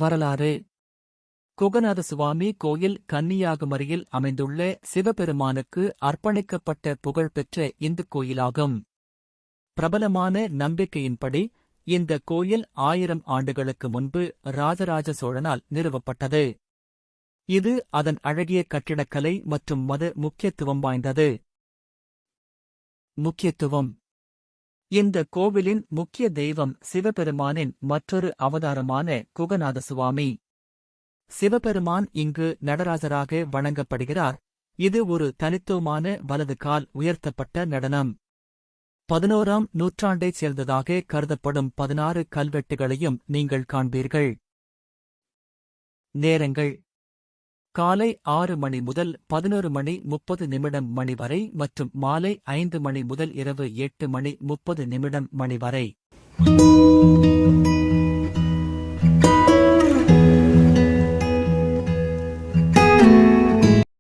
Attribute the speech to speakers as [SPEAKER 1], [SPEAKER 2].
[SPEAKER 1] வரலாறு. குகநாத சுவாமி கோயில் கன்னியாகுமரியில் அமைந்துள்ள சிவபெருமானுக்கு அர்ப்பணிக்கப்பட்ட புகழ்பெற்ற இந்துக் கோயிலாகும். பிரபலமான நம்பிக்கையின்படி இந்த கோயில் 1000 ஆண்டுகளுக்கு முன்பு ராஜராஜ சோழனால் நிறுவப்பட்டது. இது அதன் அழகிய கட்டிடக்கலை மற்றும் மத முக்கியத்துவம் வாய்ந்தது. முக்கியத்துவம்: இந்த கோவிலின் முக்கிய தெய்வம் சிவபெருமானின் மற்றொரு அவதாரமான குகநாத சுவாமி. சிவபெருமான் இங்கு நடராஜராக வணங்கப்படுகிறார். இது ஒரு தனித்துவமான வலது கால் உயர்த்தப்பட்ட நடனம். 11ஆம் நூற்றாண்டைச் சேர்ந்ததாக கருதப்படும் 16 கல்வெட்டுகளையும் நீங்கள் காண்பீர்கள். நேரங்கள்: காலை 6 மணி முதல் 11:30 மணி வரை மற்றும் மாலை 5 மணி முதல் இரவு 8:30 மணி வரை.